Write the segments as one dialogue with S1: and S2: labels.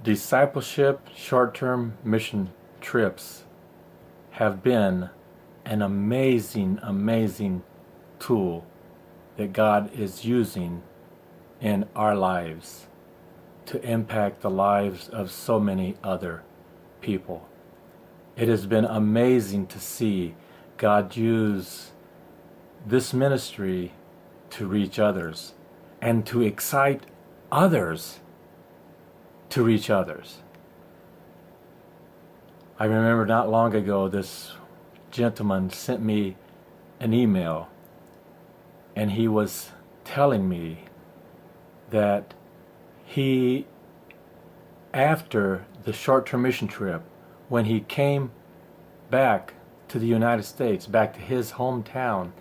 S1: Discipleship short-term mission trips have been an amazing tool that God is using in our lives to impact the lives of so many other people. It has been amazing to see God use this ministry to reach others and to excite others to reach others. I remember not long ago this gentleman sent me an email, and he was telling me that he, after the short-term mission trip, when he came back to the United States, back to his hometown,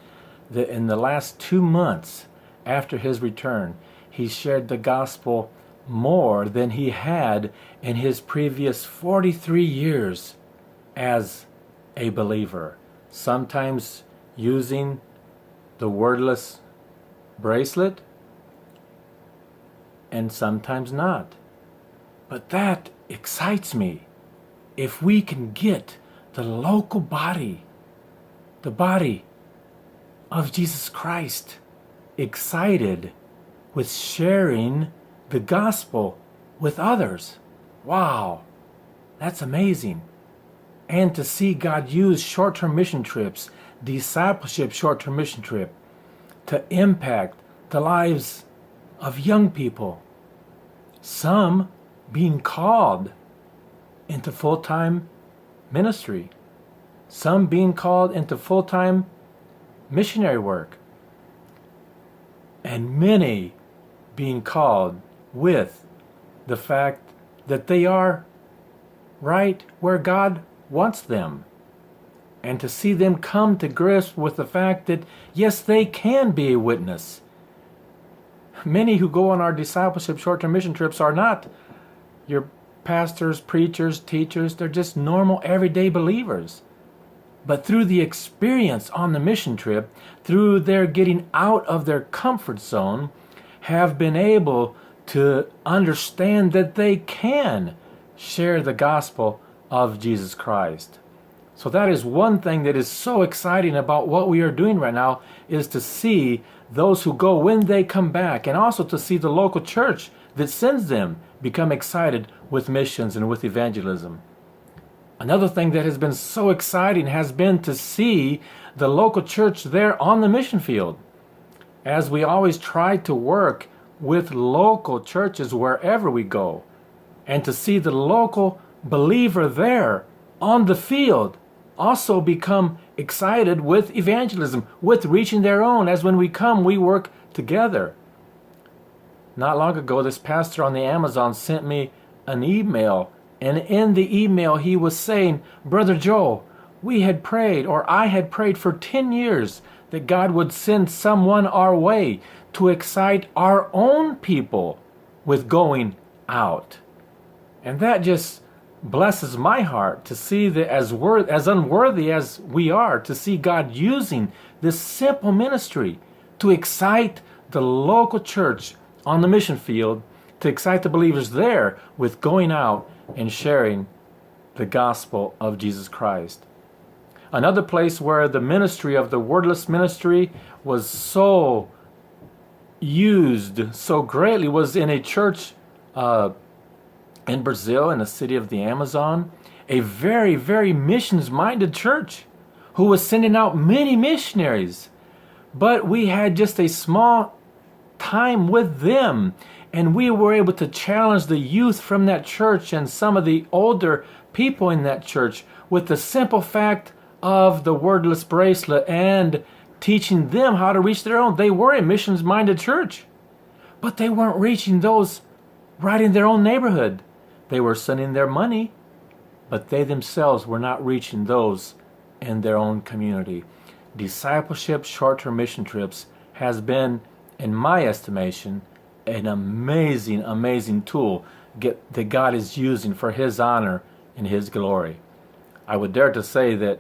S1: that in the last 2 months after his return, he shared the gospel more than he had in his previous 43 years as a believer, sometimes using the wordless bracelet and sometimes not. But that excites me. If we can get the local body, the body of Jesus Christ, excited with sharing the gospel with others. Wow, that's amazing. And to see God use short-term mission trips, discipleship short-term mission trip, to impact the lives of young people. Some being called into full-time ministry. Some being called into full-time missionary work. And many being called with the fact that they are right where God wants them. And to see them come to grips with the fact that, yes, they can be a witness. Many who go on our discipleship short-term mission trips are not your pastors, preachers, teachers. They're just normal, everyday believers. But through the experience on the mission trip, through their getting out of their comfort zone, have been able to understand that they can share the gospel of Jesus Christ. So that is one thing that is so exciting about what we are doing right now, is to see those who go when they come back, and also to see the local church that sends them become excited with missions and with evangelism. Another thing that has been so exciting has been to see the local church there on the mission field. As we always try to work with local churches wherever we go, and to see the local believer there on the field also become excited with evangelism, with reaching their own, as when we come, we work together. Not long ago, this pastor on the Amazon sent me an email, and in the email he was saying, Brother Joe, we had prayed, or I had prayed for 10 years that God would send someone our way to excite our own people with going out. And that just blesses my heart to see that as unworthy as we are, to see God using this simple ministry to excite the local church on the mission field, to excite the believers there with going out and sharing the gospel of Jesus Christ. Another place where the ministry of the Wordless Ministry was so used so greatly was in a church in Brazil, in the city of the Amazon, a very missions-minded church who was sending out many missionaries. But we had just a small time with them, and we were able to challenge the youth from that church and some of the older people in that church with the simple fact of the wordless bracelet and teaching them how to reach their own. They were a missions-minded church, but they weren't reaching those right in their own neighborhood. They were sending their money, but they themselves were not reaching those in their own community. Discipleship short-term mission trips has been, in my estimation, an amazing tool that God is using for His honor and His glory. I would dare to say that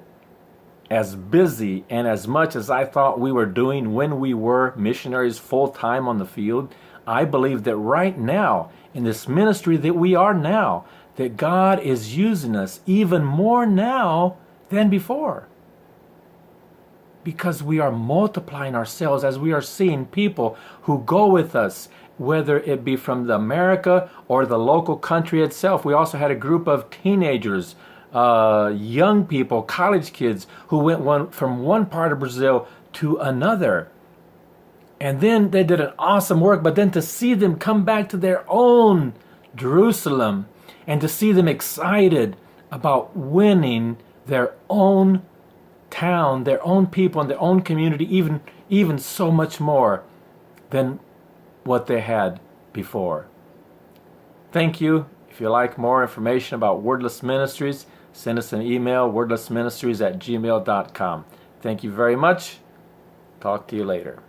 S1: as busy and as much as I thought we were doing when we were missionaries full-time on the field, I believe that right now, in this ministry that we are now, that God is using us even more now than before. Because we are multiplying ourselves as we are seeing people who go with us, whether it be from America or the local country itself. We also had a group of teenagers, young people, college kids who went from one part of Brazil to another. And then they did an awesome work, but then to see them come back to their own Jerusalem and to see them excited about winning their own town, their own people, and their own community, even so much more than what they had before. Thank you. If you like more information about Wordless Ministries, send us an email, wordlessministries@gmail.com. Thank you very much. Talk to you later.